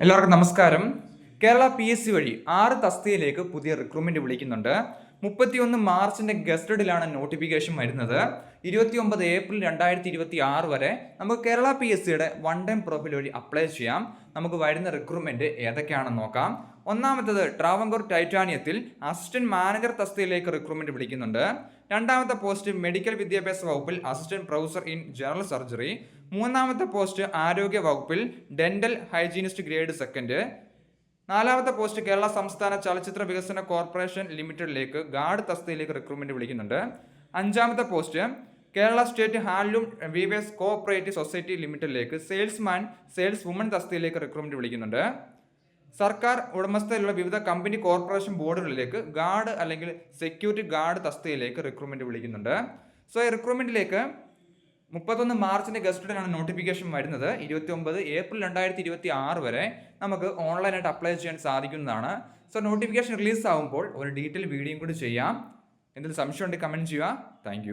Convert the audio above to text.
എല്ലാവർക്കും നമസ്കാരം. കേരള PSC വഴി 6 തസ്തികയിലേക്ക് പുതിയ റിക്രൂട്ട്മെന്റ് വിളിക്കുന്നുണ്ട്. 31 മാർച്ചിന്റെ ഗസ്റ്റഡിലാണ് നോട്ടിഫിക്കേഷൻ വരുന്നത്. 29 ഏപ്രിൽ 2026 വരെ നമുക്ക് കേരള PSCയുടെ വൺ ടൈം പ്രൊഫൈൽ വഴി അപ്ലൈ ചെയ്യാം. നമുക്ക് വരുന്ന റിക്രൂട്ട്മെന്റ് ഏതൊക്കെയാണെന്ന് നോക്കാം. ഒന്നാമത്തത് ട്രാവൻകൂർ ടൈറ്റാനിയത്തിൽ അസിസ്റ്റന്റ് മാനേജർ തസ്തികയിലേക്ക് റിക്രൂട്ട്മെന്റ് വിളിക്കുന്നുണ്ട്. രണ്ടാമത്തെ പോസ്റ്റ് മെഡിക്കൽ വിദ്യാഭ്യാസ വകുപ്പിൽ assistant professor in general surgery. മൂന്നാമത്തെ പോസ്റ്റ് ആരോഗ്യ വകുപ്പിൽ ഡെന്റൽ ഹൈജീനിസ്റ്റ് ഗ്രേഡ് സെക്കൻഡ്. നാലാമത്തെ പോസ്റ്റ് കേരള സംസ്ഥാന ചലച്ചിത്ര വികസന കോർപ്പറേഷൻ ലിമിറ്റഡിലേക്ക് ഗാർഡ് തസ്തികയിലേക്ക് റിക്രൂട്ട്മെന്റ് വിളിക്കുന്നുണ്ട്. അഞ്ചാമത്തെ post Kerala state handloom weavers cooperative society ലിമിറ്റഡിലേക്ക് സെയിൽസ്മാൻ സെയിൽസ് വുമൺ തസ്തികയിലേക്ക് റിക്രൂട്ട്മെന്റ് വിളിക്കുന്നുണ്ട്. സർക്കാർ ഉടമസ്ഥയിലുള്ള വിവിധ കമ്പനി കോർപ്പറേഷൻ ബോർഡുകളിലേക്ക് ഗാർഡ് അല്ലെങ്കിൽ സെക്യൂരിറ്റി ഗാർഡ് തസ്തികയിലേക്ക് റിക്രൂട്ട്മെന്റ് വിളിക്കുന്നുണ്ട്. സോ ഈ റിക്രൂട്ട്മെന്റിലേക്ക് 31 മാർച്ചിന്റെ ഗസ്റ്റഡിലാണ് നോട്ടിഫിക്കേഷൻ വരുന്നത്. 29 ഏപ്രിൽ 2026 വരെ നമുക്ക് ഓൺലൈനായിട്ട് അപ്ലൈ ചെയ്യാൻ സാധിക്കുന്നതാണ്. സോ നോട്ടിഫിക്കേഷൻ റിലീസ് ആകുമ്പോൾ ഒരു ഡീറ്റെയിൽ വീഡിയോയും കൂടി ചെയ്യാം. എന്തെങ്കിലും സംശയം ഉണ്ടെങ്കിൽ കമന്റ് ചെയ്യുക. താങ്ക്